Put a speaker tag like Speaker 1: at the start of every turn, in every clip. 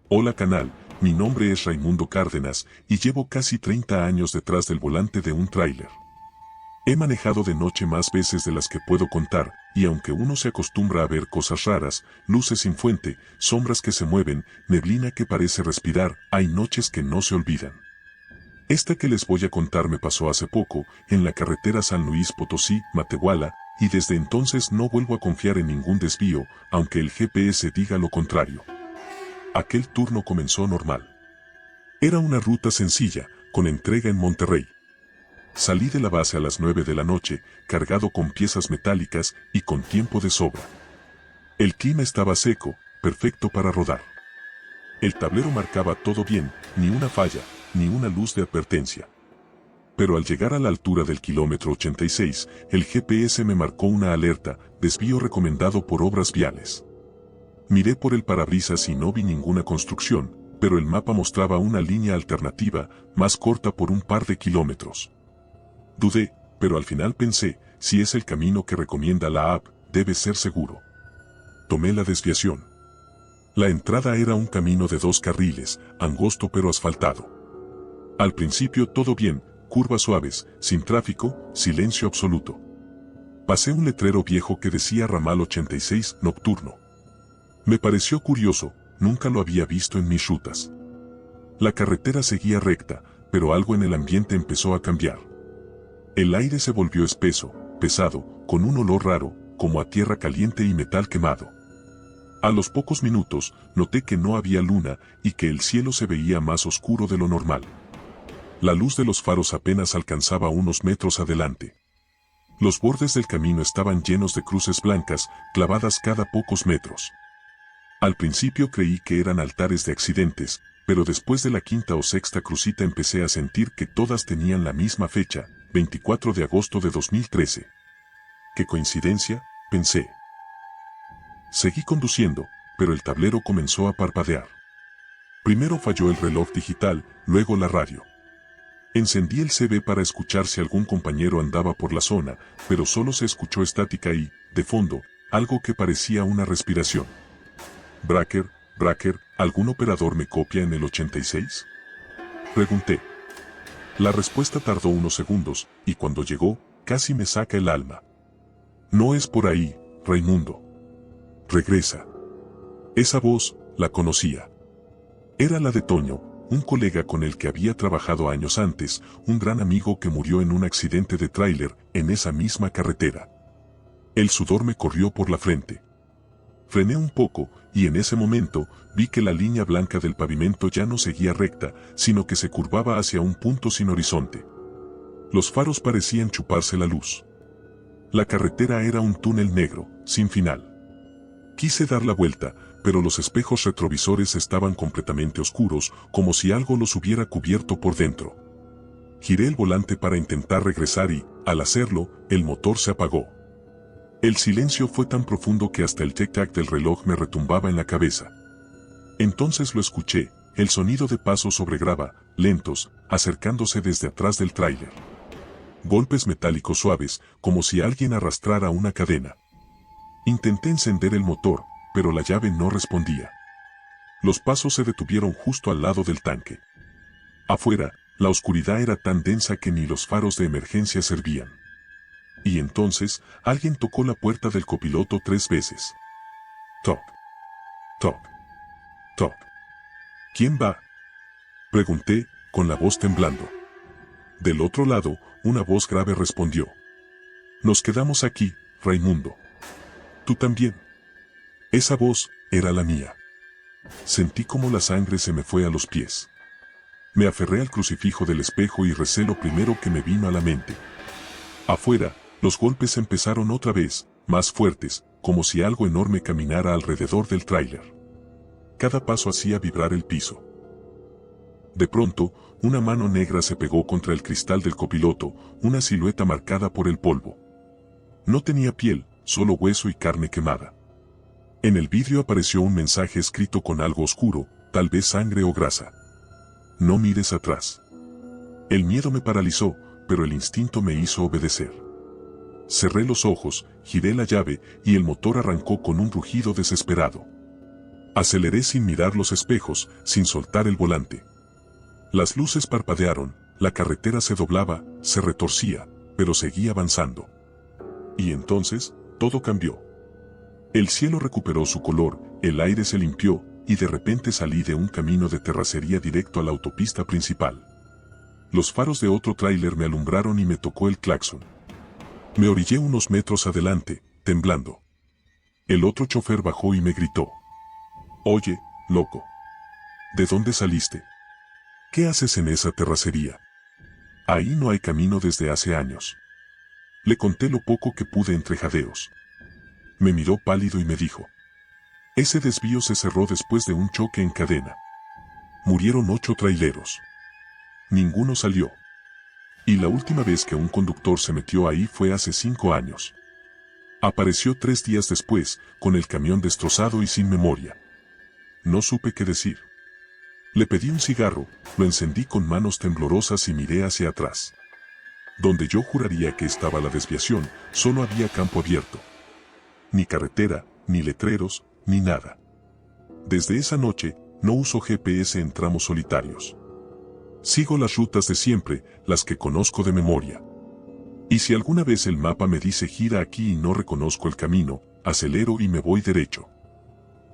Speaker 1: Hola canal, mi nombre es Raimundo Cárdenas y llevo casi 30 años detrás del volante de un tráiler. He manejado de noche más veces de las que puedo contar, y aunque uno se acostumbra a ver cosas raras, luces sin fuente, sombras que se mueven, neblina que parece respirar, hay noches que no se olvidan. Esta que les voy a contar me pasó hace poco, en la carretera San Luis Potosí-Matehuala, y desde entonces no vuelvo a confiar en ningún desvío, aunque el GPS diga lo contrario. Aquel turno comenzó normal. Era una ruta sencilla, con entrega en Monterrey. Salí de la base a las 9 de la noche, cargado con piezas metálicas y con tiempo de sobra. El clima estaba seco, perfecto para rodar. El tablero marcaba todo bien, ni una falla, ni una luz de advertencia. Pero al llegar a la altura del kilómetro 86, el GPS me marcó una alerta, desvío recomendado por obras viales. Miré por el parabrisas y no vi ninguna construcción, pero el mapa mostraba una línea alternativa, más corta por un par de kilómetros. Dudé, pero al final pensé, si es el camino que recomienda la app, debe ser seguro. Tomé la desviación. La entrada era un camino de 2 carriles, angosto pero asfaltado. Al principio todo bien, curvas suaves, sin tráfico, silencio absoluto. Pasé un letrero viejo que decía ramal 86 nocturno. Me pareció curioso, nunca lo había visto en mis rutas. La carretera seguía recta, pero algo en el ambiente empezó a cambiar. El aire se volvió espeso, pesado, con un olor raro, como a tierra caliente y metal quemado. A los pocos minutos, noté que no había luna y que el cielo se veía más oscuro de lo normal. La luz de los faros apenas alcanzaba unos metros adelante. Los bordes del camino estaban llenos de cruces blancas, clavadas cada pocos metros. Al principio creí que eran altares de accidentes, pero después de la quinta o sexta crucita empecé a sentir que todas tenían la misma fecha, 24 de agosto de 2013. ¿Qué coincidencia?, pensé. Seguí conduciendo, pero el tablero comenzó a parpadear. Primero falló el reloj digital, luego la radio. Encendí el CB para escuchar si algún compañero andaba por la zona, pero solo se escuchó estática y, de fondo, algo que parecía una respiración. Bracker, ¿algún operador me copia en el 86? Pregunté. La respuesta tardó unos segundos, y cuando llegó, casi me saca el alma. No es por ahí, Raimundo. Regresa. Esa voz, la conocía. Era la de Toño, un colega con el que había trabajado años antes, un gran amigo que murió en un accidente de tráiler en esa misma carretera. El sudor me corrió por la frente. Frené un poco, y en ese momento, vi que la línea blanca del pavimento ya no seguía recta, sino que se curvaba hacia un punto sin horizonte. Los faros parecían chuparse la luz. La carretera era un túnel negro, sin final. Quise dar la vuelta, pero los espejos retrovisores estaban completamente oscuros, como si algo los hubiera cubierto por dentro. Giré el volante para intentar regresar y, al hacerlo, el motor se apagó. El silencio fue tan profundo que hasta el tic-tac del reloj me retumbaba en la cabeza. Entonces lo escuché, el sonido de pasos sobre grava, lentos, acercándose desde atrás del tráiler. Golpes metálicos suaves, como si alguien arrastrara una cadena. Intenté encender el motor, pero la llave no respondía. Los pasos se detuvieron justo al lado del tanque. Afuera, la oscuridad era tan densa que ni los faros de emergencia servían. Y entonces, alguien tocó la puerta del copiloto 3 veces. Toc, toc, toc. ¿Quién va?, pregunté, con la voz temblando. Del otro lado, una voz grave respondió. Nos quedamos aquí, Raimundo. ¿Tú también? Esa voz era la mía. Sentí como la sangre se me fue a los pies. Me aferré al crucifijo del espejo y recé lo primero que me vino a la mente. Afuera, los golpes empezaron otra vez, más fuertes, como si algo enorme caminara alrededor del tráiler. Cada paso hacía vibrar el piso. De pronto, una mano negra se pegó contra el cristal del copiloto, una silueta marcada por el polvo. No tenía piel, solo hueso y carne quemada. En el vidrio apareció un mensaje escrito con algo oscuro, tal vez sangre o grasa. No mires atrás. El miedo me paralizó, pero el instinto me hizo obedecer. Cerré los ojos, giré la llave y el motor arrancó con un rugido desesperado. Aceleré sin mirar los espejos, sin soltar el volante. Las luces parpadearon, la carretera se doblaba, se retorcía, pero seguía avanzando. Y entonces, todo cambió. El cielo recuperó su color, el aire se limpió, y de repente salí de un camino de terracería directo a la autopista principal. Los faros de otro tráiler me alumbraron y me tocó el claxon. Me orillé unos metros adelante, temblando. El otro chofer bajó y me gritó: «Oye, loco. ¿De dónde saliste? ¿Qué haces en esa terracería? Ahí no hay camino desde hace años». Le conté lo poco que pude entre jadeos. Me miró pálido y me dijo: «Ese desvío se cerró después de un choque en cadena. Murieron 8 traileros. Ninguno salió. Y la última vez que un conductor se metió ahí fue hace 5 años. Apareció 3 días después, con el camión destrozado y sin memoria». No supe qué decir. Le pedí un cigarro, lo encendí con manos temblorosas y miré hacia atrás. Donde yo juraría que estaba la desviación, solo había campo abierto. Ni carretera, ni letreros, ni nada. Desde esa noche, no uso GPS en tramos solitarios. Sigo las rutas de siempre, las que conozco de memoria. Y si alguna vez el mapa me dice gira aquí y no reconozco el camino, acelero y me voy derecho.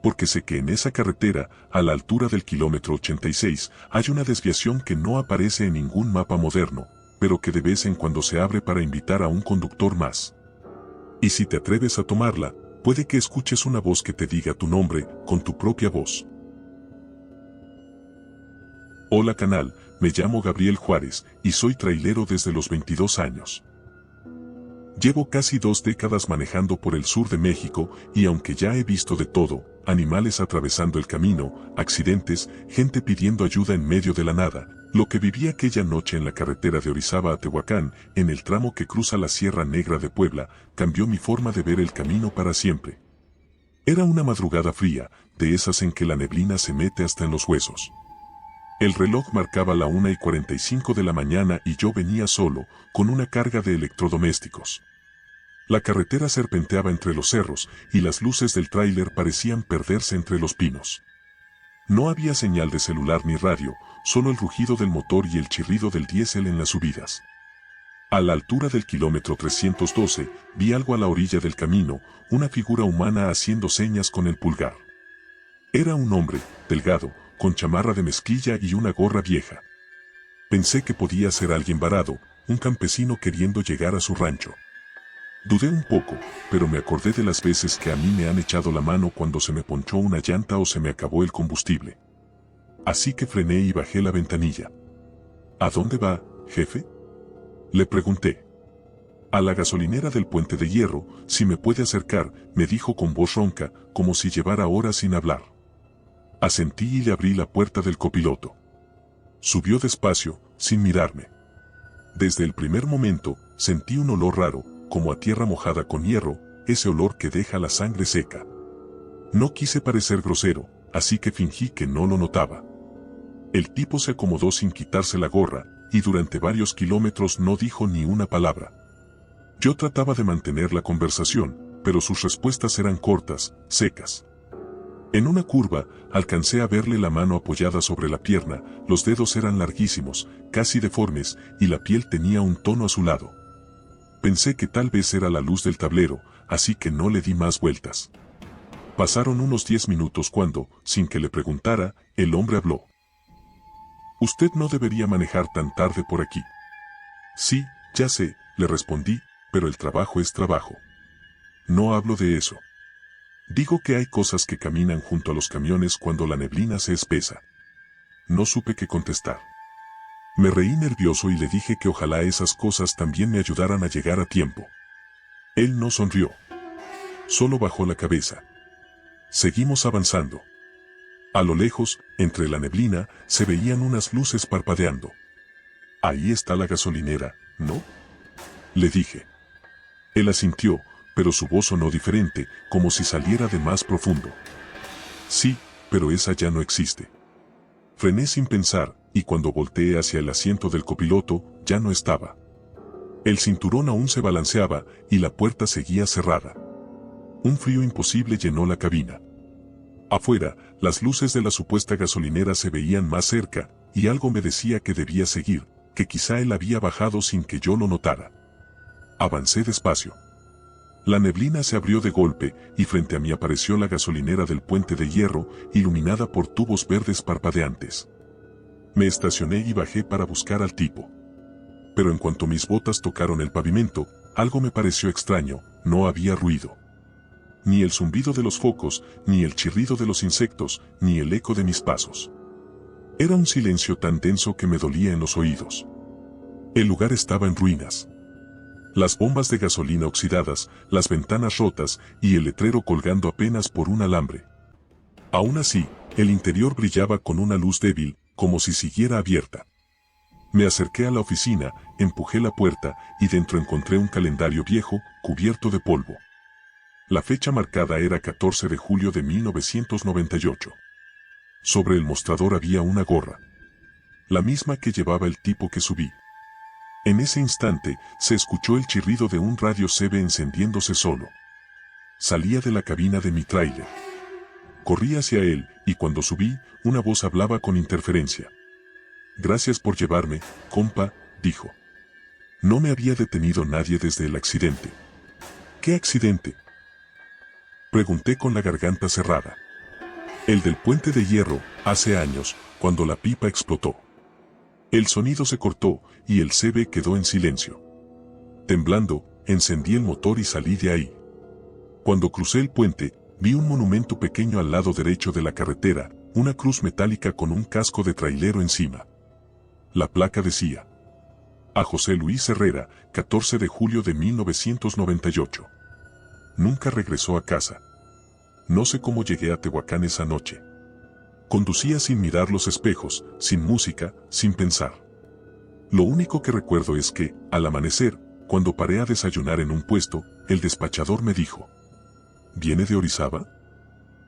Speaker 1: Porque sé que en esa carretera, a la altura del kilómetro 86, hay una desviación que no aparece en ningún mapa moderno, pero que de vez en cuando se abre para invitar a un conductor más. Y si te atreves a tomarla, puede que escuches una voz que te diga tu nombre, con tu propia voz. Hola canal, me llamo Gabriel Juárez, y soy trailero desde los 22 años. Llevo casi 2 décadas manejando por el sur de México, y aunque ya he visto de todo, animales atravesando el camino, accidentes, gente pidiendo ayuda en medio de la nada, lo que viví aquella noche en la carretera de Orizaba a Tehuacán, en el tramo que cruza la Sierra Negra de Puebla, cambió mi forma de ver el camino para siempre. Era una madrugada fría, de esas en que la neblina se mete hasta en los huesos. El reloj marcaba la 1:45 de la mañana y yo venía solo, con una carga de electrodomésticos. La carretera serpenteaba entre los cerros, y las luces del tráiler parecían perderse entre los pinos. No había señal de celular ni radio, solo el rugido del motor y el chirrido del diésel en las subidas. A la altura del kilómetro 312, vi algo a la orilla del camino, una figura humana haciendo señas con el pulgar. Era un hombre, delgado, con chamarra de mezclilla y una gorra vieja. Pensé que podía ser alguien varado, un campesino queriendo llegar a su rancho. Dudé un poco, pero me acordé de las veces que a mí me han echado la mano cuando se me ponchó una llanta o se me acabó el combustible. Así que frené y bajé la ventanilla. ¿A dónde va, jefe?, le pregunté. A la gasolinera del Puente de Hierro, si me puede acercar, me dijo con voz ronca, como si llevara horas sin hablar. Asentí y le abrí la puerta del copiloto. Subió despacio, sin mirarme. Desde el primer momento, sentí un olor raro, como a tierra mojada con hierro, ese olor que deja la sangre seca. No quise parecer grosero, así que fingí que no lo notaba. El tipo se acomodó sin quitarse la gorra, y durante varios kilómetros no dijo ni una palabra. Yo trataba de mantener la conversación, pero sus respuestas eran cortas, secas. En una curva, alcancé a verle la mano apoyada sobre la pierna, los dedos eran larguísimos, casi deformes, y la piel tenía un tono azulado. Pensé que tal vez era la luz del tablero, así que no le di más vueltas. Pasaron unos 10 minutos cuando, sin que le preguntara, el hombre habló. «Usted no debería manejar tan tarde por aquí». «Sí, ya sé», le respondí, «pero el trabajo es trabajo. No hablo de eso. Digo que hay cosas que caminan junto a los camiones cuando la neblina se espesa». No supe qué contestar. Me reí nervioso y le dije que ojalá esas cosas también me ayudaran a llegar a tiempo. Él no sonrió. Solo bajó la cabeza. Seguimos avanzando. A lo lejos, entre la neblina, se veían unas luces parpadeando. «Ahí está la gasolinera, ¿no?», le dije. Él asintió, pero su voz sonó diferente, como si saliera de más profundo. «Sí, pero esa ya no existe». Frené sin pensar, y cuando volteé hacia el asiento del copiloto, ya no estaba. El cinturón aún se balanceaba, y la puerta seguía cerrada. Un frío imposible llenó la cabina. Afuera, Las luces de la supuesta gasolinera se veían más cerca, y algo me decía que debía seguir, que quizá él había bajado sin que yo lo notara. Avancé despacio. La neblina se abrió de golpe, y frente a mí apareció la gasolinera del puente de hierro, iluminada por tubos verdes parpadeantes. Me estacioné y bajé para buscar al tipo. Pero en cuanto mis botas tocaron el pavimento, algo me pareció extraño, no había ruido. Ni el zumbido de los focos, ni el chirrido de los insectos, ni el eco de mis pasos. Era un silencio tan denso que me dolía en los oídos. El lugar estaba en ruinas. Las bombas de gasolina oxidadas, las ventanas rotas y el letrero colgando apenas por un alambre. Aún así, el interior brillaba con una luz débil, como si siguiera abierta. Me acerqué a la oficina, empujé la puerta y dentro encontré un calendario viejo, cubierto de polvo. La fecha marcada era 14 de julio de 1998. Sobre el mostrador había una gorra. La misma que llevaba el tipo que subí. En ese instante, se escuchó el chirrido de un radio CB encendiéndose solo. Salía de la cabina de mi tráiler. Corrí hacia él, y cuando subí, una voz hablaba con interferencia. «Gracias por llevarme, compa», dijo. No me había detenido nadie desde el accidente. «¿Qué accidente?», pregunté con la garganta cerrada. «El del puente de hierro, hace años, cuando la pipa explotó». El sonido se cortó, y el CB quedó en silencio. Temblando, encendí el motor y salí de ahí. Cuando crucé el puente, vi un monumento pequeño al lado derecho de la carretera, una cruz metálica con un casco de trailero encima. La placa decía: a José Luis Herrera, 14 de julio de 1998. Nunca regresó a casa. No sé cómo llegué a Tehuacán esa noche. Conducía sin mirar los espejos, sin música, sin pensar. Lo único que recuerdo es que, al amanecer, cuando paré a desayunar en un puesto, el despachador me dijo: ¿viene de Orizaba?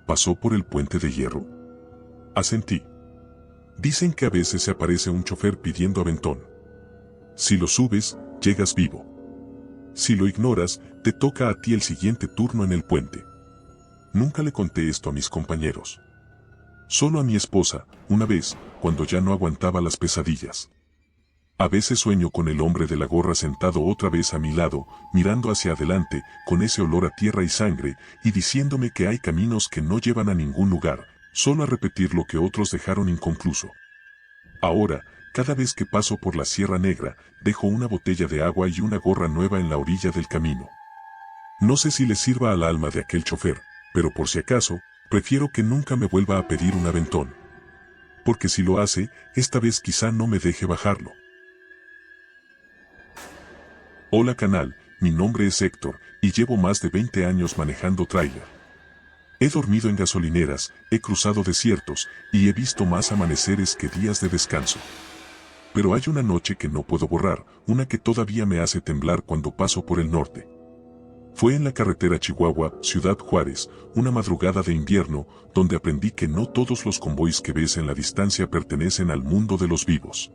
Speaker 1: ¿Pasó por el puente de hierro? Asentí. Dicen que a veces se aparece un chofer pidiendo aventón. Si lo subes, llegas vivo. Si lo ignoras, te toca a ti el siguiente turno en el puente. Nunca le conté esto a mis compañeros. Solo a mi esposa, una vez, cuando ya no aguantaba las pesadillas. A veces sueño con el hombre de la gorra sentado otra vez a mi lado, mirando hacia adelante, con ese olor a tierra y sangre, y diciéndome que hay caminos que no llevan a ningún lugar, solo a repetir lo que otros dejaron inconcluso. Ahora, cada vez que paso por la Sierra Negra, dejo una botella de agua y una gorra nueva en la orilla del camino. No sé si le sirva al alma de aquel chofer, pero por si acaso, prefiero que nunca me vuelva a pedir un aventón. Porque si lo hace, esta vez quizá no me deje bajarlo. Hola canal, mi nombre es Héctor, y llevo más de 20 años manejando tráiler. He dormido en gasolineras, he cruzado desiertos, y he visto más amaneceres que días de descanso. Pero hay una noche que no puedo borrar, una que todavía me hace temblar cuando paso por el norte. Fue en la carretera Chihuahua, Ciudad Juárez, una madrugada de invierno, donde aprendí que no todos los convoys que ves en la distancia pertenecen al mundo de los vivos.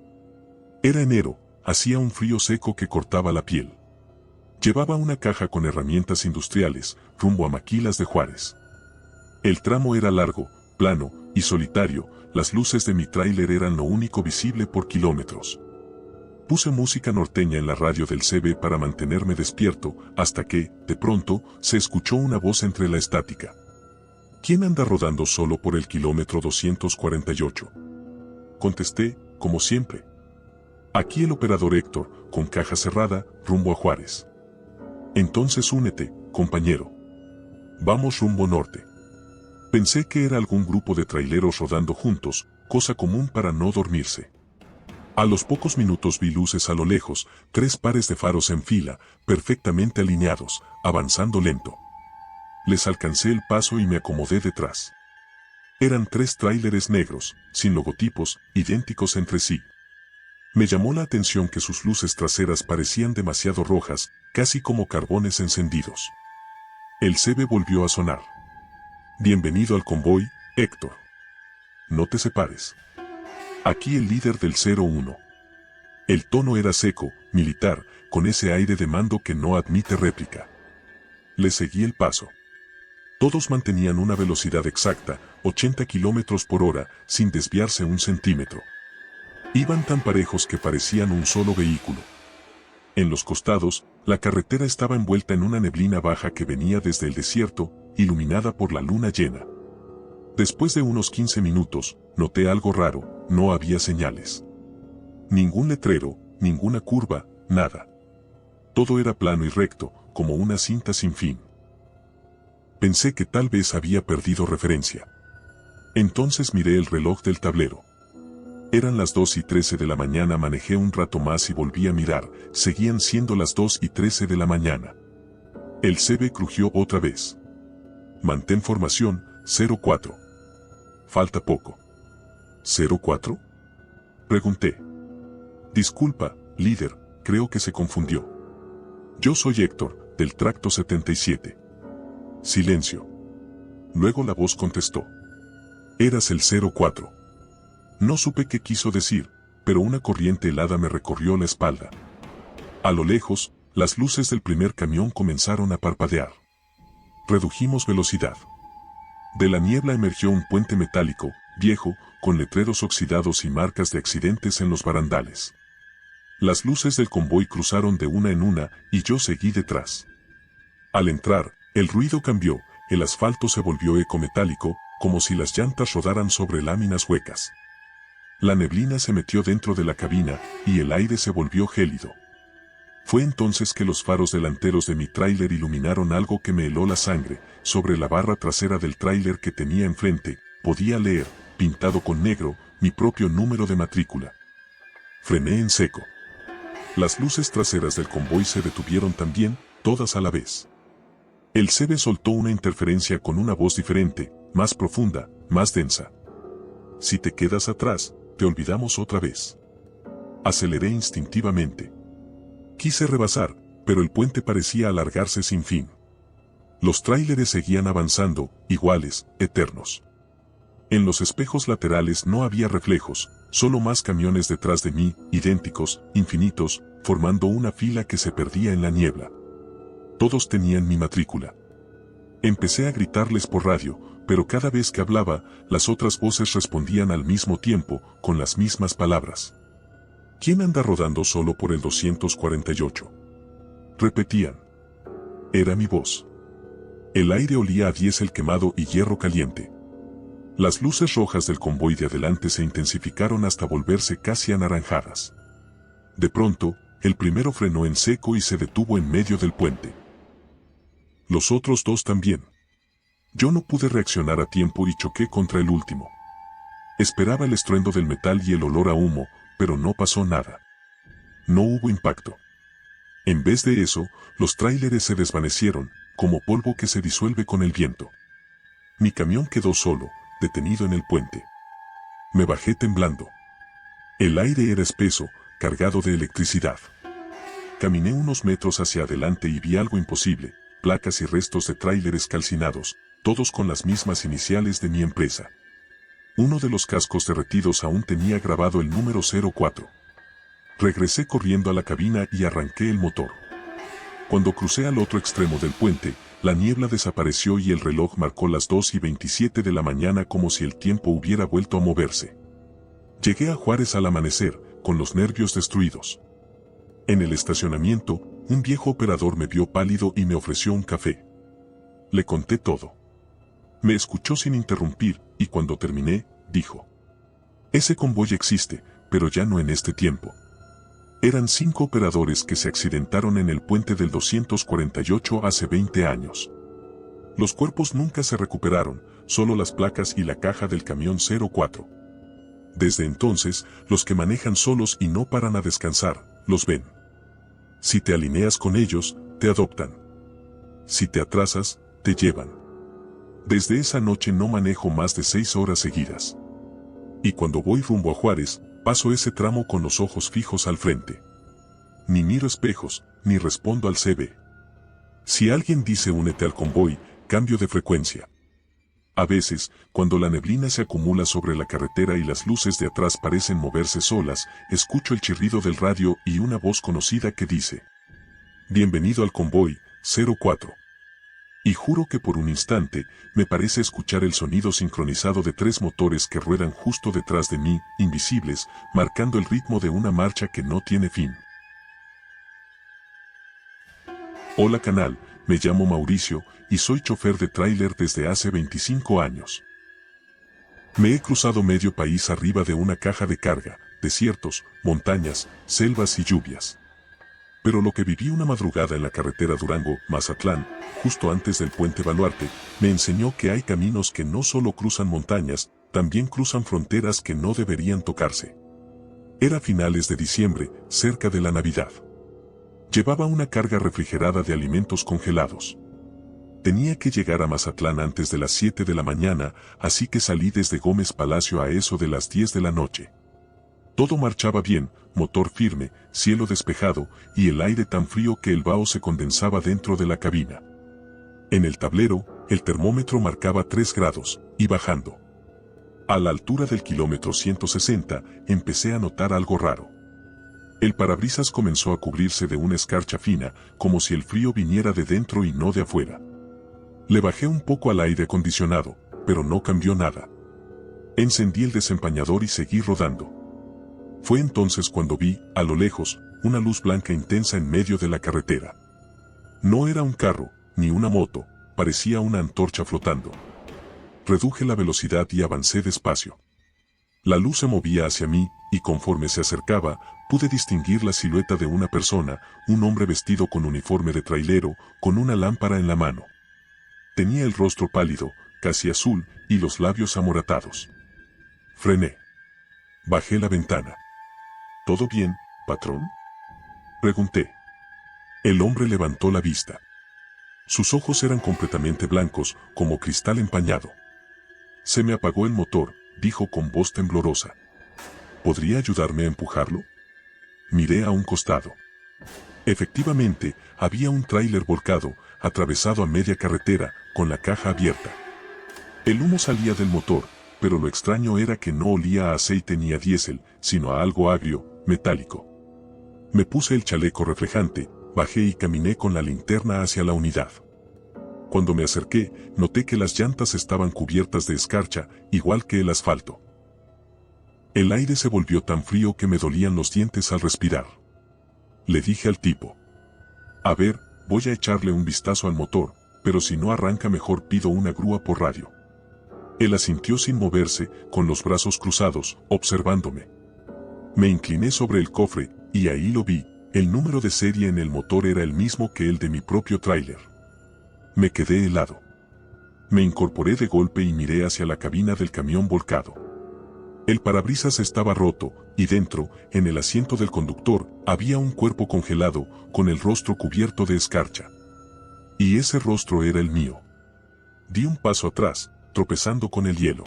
Speaker 1: Era enero, hacía un frío seco que cortaba la piel. Llevaba una caja con herramientas industriales, rumbo a Maquilas de Juárez. El tramo era largo, plano y solitario, las luces de mi tráiler eran lo único visible por kilómetros. Puse música norteña en la radio del CB para mantenerme despierto, hasta que, de pronto, se escuchó una voz entre la estática. ¿Quién anda rodando solo por el kilómetro 248? Contesté, como siempre. Aquí el operador Héctor, con caja cerrada, rumbo a Juárez. Entonces únete, compañero. Vamos rumbo norte. Pensé que era algún grupo de traileros rodando juntos, cosa común para no dormirse. A los pocos minutos vi luces a lo lejos, 3 pares de faros en fila, perfectamente alineados, avanzando lento. Les alcancé el paso y me acomodé detrás. Eran 3 tráileres negros, sin logotipos, idénticos entre sí. Me llamó la atención que sus luces traseras parecían demasiado rojas, casi como carbones encendidos. El CB volvió a sonar. Bienvenido al convoy, Héctor. No te separes. Aquí el líder del 01. El tono era seco, militar, con ese aire de mando que no admite réplica. Le seguí el paso. Todos mantenían una velocidad exacta, 80 kilómetros por hora, sin desviarse un centímetro. Iban tan parejos que parecían un solo vehículo. En los costados, la carretera estaba envuelta en una neblina baja que venía desde el desierto, iluminada por la luna llena. Después de unos 15 minutos, noté algo raro, no había señales. Ningún letrero, ninguna curva, nada. Todo era plano y recto, como una cinta sin fin. Pensé que tal vez había perdido referencia. Entonces miré el reloj del tablero. Eran las 2:13 de la mañana. Manejé un rato más y volví a mirar, seguían siendo las 2:13 de la mañana. El CB crujió otra vez. Mantén formación, 04. Falta poco. ¿04? Pregunté. Disculpa, líder, creo que se confundió. Yo soy Héctor, del tracto 77. Silencio. Luego la voz contestó. Eras el 04. No supe qué quiso decir, pero una corriente helada me recorrió la espalda. A lo lejos, las luces del primer camión comenzaron a parpadear. Redujimos velocidad. De la niebla emergió un puente metálico, viejo, con letreros oxidados y marcas de accidentes en los barandales. Las luces del convoy cruzaron de una en una y yo seguí detrás. Al entrar, el ruido cambió, el asfalto se volvió ecometálico, como si las llantas rodaran sobre láminas huecas. La neblina se metió dentro de la cabina y el aire se volvió gélido. Fue entonces que los faros delanteros de mi tráiler iluminaron algo que me heló la sangre. Sobre la barra trasera del tráiler que tenía enfrente, podía leer, pintado con negro, mi propio número de matrícula. Frené en seco. Las luces traseras del convoy se detuvieron también, todas a la vez. El CB soltó una interferencia con una voz diferente, más profunda, más densa. Si te quedas atrás, te olvidamos otra vez. Aceleré instintivamente. Quise rebasar, pero el puente parecía alargarse sin fin. Los tráileres seguían avanzando, iguales, eternos. En los espejos laterales no había reflejos, solo más camiones detrás de mí, idénticos, infinitos, formando una fila que se perdía en la niebla. Todos tenían mi matrícula. Empecé a gritarles por radio, pero cada vez que hablaba, las otras voces respondían al mismo tiempo, con las mismas palabras. ¿Quién anda rodando solo por el 248? Repetían. Era mi voz. El aire olía a diésel quemado y hierro caliente. Las luces rojas del convoy de adelante se intensificaron hasta volverse casi anaranjadas. De pronto, el primero frenó en seco y se detuvo en medio del puente. Los otros dos también. Yo no pude reaccionar a tiempo y choqué contra el último. Esperaba el estruendo del metal y el olor a humo, pero no pasó nada. No hubo impacto. En vez de eso, los tráileres se desvanecieron, como polvo que se disuelve con el viento. Mi camión quedó solo, detenido en el puente. Me bajé temblando. El aire era espeso, cargado de electricidad. Caminé unos metros hacia adelante y vi algo imposible, placas y restos de tráileres calcinados, todos con las mismas iniciales de mi empresa. Uno de los cascos derretidos aún tenía grabado el número 04. Regresé corriendo a la cabina y arranqué el motor. Cuando crucé al otro extremo del puente, la niebla desapareció y el reloj marcó las 2:27 de la mañana como si el tiempo hubiera vuelto a moverse. Llegué a Juárez al amanecer, con los nervios destruidos. En el estacionamiento, un viejo operador me vio pálido y me ofreció un café. Le conté todo. Me escuchó sin interrumpir, y cuando terminé, dijo: ese convoy existe, pero ya no en este tiempo. Eran 5 operadores que se accidentaron en el puente del 248 hace 20 años. Los cuerpos nunca se recuperaron, solo las placas y la caja del camión 04. Desde entonces, los que manejan solos y no paran a descansar, los ven. Si te alineas con ellos, te adoptan. Si te atrasas, te llevan. Desde esa noche no manejo más de 6 horas seguidas. Y cuando voy rumbo a Juárez, paso ese tramo con los ojos fijos al frente. Ni miro espejos, ni respondo al CB. Si alguien dice únete al convoy, cambio de frecuencia. A veces, cuando la neblina se acumula sobre la carretera y las luces de atrás parecen moverse solas, escucho el chirrido del radio y una voz conocida que dice: bienvenido al convoy, 04. Y juro que por un instante, me parece escuchar el sonido sincronizado de 3 motores que ruedan justo detrás de mí, invisibles, marcando el ritmo de una marcha que no tiene fin. Hola canal, me llamo Mauricio, y soy chofer de tráiler desde hace 25 años. Me he cruzado medio país arriba de una caja de carga, desiertos, montañas, selvas y lluvias. Pero lo que viví una madrugada en la carretera Durango-Mazatlán, justo antes del puente Baluarte, me enseñó que hay caminos que no solo cruzan montañas, también cruzan fronteras que no deberían tocarse. Era finales de diciembre, cerca de la Navidad. Llevaba una carga refrigerada de alimentos congelados. Tenía que llegar a Mazatlán antes de las 7 de la mañana, así que salí desde Gómez Palacio a eso de las 10 de la noche. Todo marchaba bien, motor firme, cielo despejado y el aire tan frío que el vaho se condensaba dentro de la cabina. En el tablero, el termómetro marcaba 3 grados, y bajando. A la altura del kilómetro 160, empecé a notar algo raro. El parabrisas comenzó a cubrirse de una escarcha fina, como si el frío viniera de dentro y no de afuera. Le bajé un poco al aire acondicionado, pero no cambió nada. Encendí el desempañador y seguí rodando. Fue entonces cuando vi, a lo lejos, una luz blanca intensa en medio de la carretera. No era un carro, ni una moto, parecía una antorcha flotando. Reduje la velocidad y avancé despacio. La luz se movía hacia mí, y conforme se acercaba, pude distinguir la silueta de una persona, un hombre vestido con uniforme de trailero, con una lámpara en la mano. Tenía el rostro pálido, casi azul, y los labios amoratados. Frené. Bajé la ventana. ¿Todo bien, patrón?, pregunté. El hombre levantó la vista. Sus ojos eran completamente blancos, como cristal empañado. Se me apagó el motor, dijo con voz temblorosa. ¿Podría ayudarme a empujarlo? Miré a un costado. Efectivamente, había un tráiler volcado, atravesado a media carretera, con la caja abierta. El humo salía del motor, pero lo extraño era que no olía a aceite ni a diésel, sino a algo agrio, metálico. Me puse el chaleco reflejante, bajé y caminé con la linterna hacia la unidad. Cuando me acerqué, noté que las llantas estaban cubiertas de escarcha, igual que el asfalto. El aire se volvió tan frío que me dolían los dientes al respirar. Le dije al tipo: a ver, voy a echarle un vistazo al motor, pero si no arranca mejor pido una grúa por radio. Él asintió sin moverse, con los brazos cruzados, observándome. Me incliné sobre el cofre, y ahí lo vi, el número de serie en el motor era el mismo que el de mi propio tráiler. Me quedé helado. Me incorporé de golpe y miré hacia la cabina del camión volcado. El parabrisas estaba roto, y dentro, en el asiento del conductor, había un cuerpo congelado, con el rostro cubierto de escarcha. Y ese rostro era el mío. Di un paso atrás, tropezando con el hielo.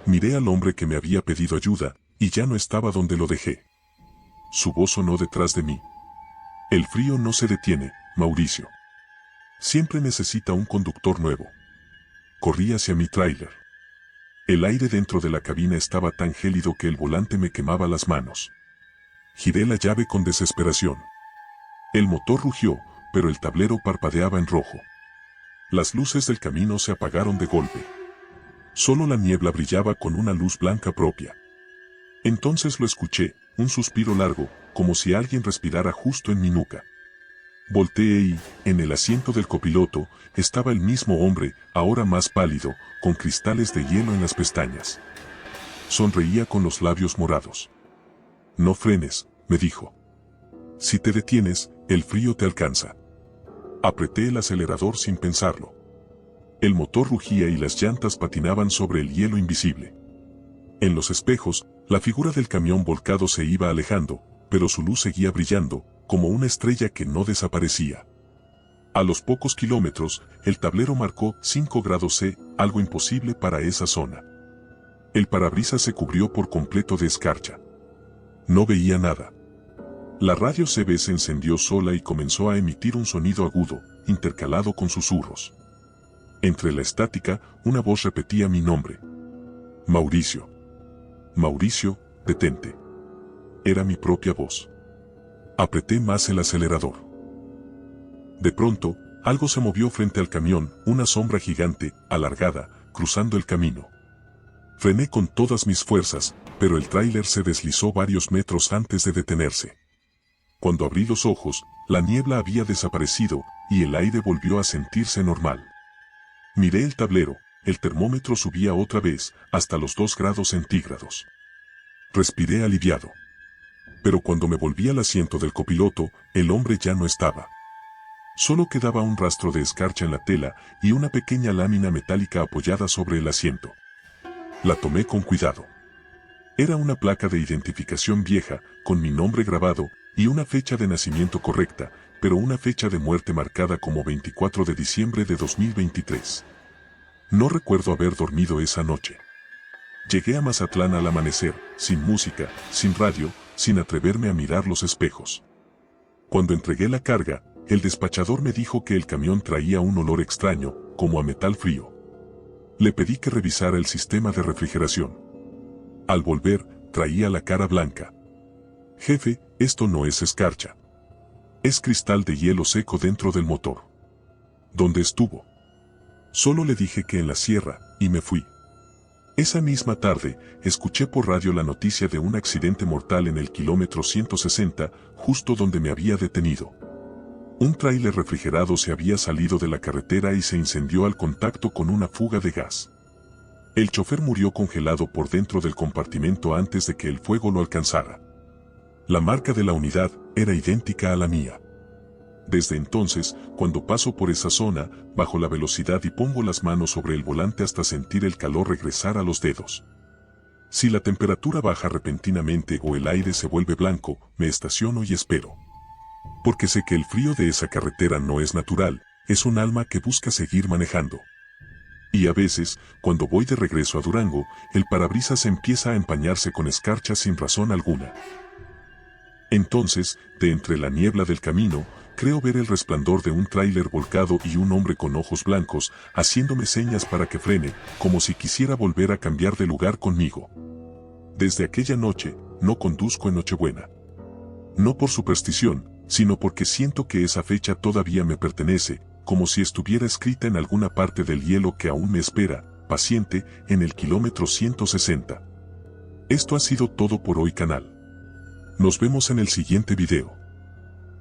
Speaker 1: Miré al hombre que me había pedido ayuda, y ya no estaba donde lo dejé. Su voz sonó detrás de mí. El frío no se detiene, Mauricio. Siempre necesita un conductor nuevo. Corrí hacia mi tráiler. El aire dentro de la cabina estaba tan gélido que el volante me quemaba las manos. Giré la llave con desesperación. El motor rugió, pero el tablero parpadeaba en rojo. Las luces del camino se apagaron de golpe. Solo la niebla brillaba con una luz blanca propia. Entonces lo escuché, un suspiro largo, como si alguien respirara justo en mi nuca. Volteé y, en el asiento del copiloto, estaba el mismo hombre, ahora más pálido, con cristales de hielo en las pestañas. Sonreía con los labios morados. No frenes, me dijo. Si te detienes, el frío te alcanza. Apreté el acelerador sin pensarlo. El motor rugía y las llantas patinaban sobre el hielo invisible. En los espejos, la figura del camión volcado se iba alejando, pero su luz seguía brillando, como una estrella que no desaparecía. A los pocos kilómetros, el tablero marcó 5 grados C, algo imposible para esa zona. El parabrisas se cubrió por completo de escarcha. No veía nada. La radio CB se encendió sola y comenzó a emitir un sonido agudo, intercalado con susurros. Entre la estática, una voz repetía mi nombre. Mauricio. Mauricio, detente. Era mi propia voz. Apreté más el acelerador. De pronto, Algo se movió frente al camión, una sombra gigante, alargada, cruzando el camino. Frené con todas mis fuerzas, pero el tráiler se deslizó varios metros antes de detenerse. Cuando abrí los ojos, la niebla había desaparecido y el aire volvió a sentirse normal. Miré el tablero, el termómetro subía otra vez, hasta los 2 grados centígrados. Respiré aliviado. Pero cuando me volví al asiento del copiloto, el hombre ya no estaba. Solo quedaba un rastro de escarcha en la tela y una pequeña lámina metálica apoyada sobre el asiento. La tomé con cuidado. Era una placa de identificación vieja, con mi nombre grabado, y una fecha de nacimiento correcta, pero una fecha de muerte marcada como 24 de diciembre de 2023. No recuerdo haber dormido esa noche. Llegué a Mazatlán al amanecer, sin música, sin radio, sin atreverme a mirar los espejos. Cuando entregué la carga, el despachador me dijo que el camión traía un olor extraño, como a metal frío. Le pedí que revisara el sistema de refrigeración. Al volver, traía la cara blanca. Jefe, esto no es escarcha. Es cristal de hielo seco dentro del motor. ¿Dónde estuvo? Solo le dije que en la sierra, y me fui. Esa misma tarde, escuché por radio la noticia de un accidente mortal en el kilómetro 160, justo donde me había detenido. Un tráiler refrigerado se había salido de la carretera y se incendió al contacto con una fuga de gas. El chofer murió congelado por dentro del compartimento antes de que el fuego lo alcanzara. La marca de la unidad era idéntica a la mía. Desde entonces, cuando paso por esa zona, bajo la velocidad y pongo las manos sobre el volante hasta sentir el calor regresar a los dedos. Si la temperatura baja repentinamente o el aire se vuelve blanco, me estaciono y espero. Porque sé que el frío de esa carretera no es natural, es un alma que busca seguir manejando. Y a veces, cuando voy de regreso a Durango, el parabrisas empieza a empañarse con escarcha sin razón alguna. Entonces, de entre la niebla del camino, creo ver el resplandor de un tráiler volcado y un hombre con ojos blancos, haciéndome señas para que frene, como si quisiera volver a cambiar de lugar conmigo. Desde aquella noche, no conduzco en Nochebuena. No por superstición, sino porque siento que esa fecha todavía me pertenece, como si estuviera escrita en alguna parte del hielo que aún me espera, paciente, en el kilómetro 160. Esto ha sido todo por hoy, canal. Nos vemos en el siguiente video.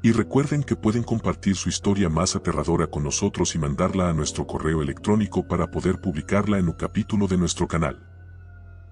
Speaker 1: Y recuerden que pueden compartir su historia más aterradora con nosotros y mandarla a nuestro correo electrónico para poder publicarla en un capítulo de nuestro canal.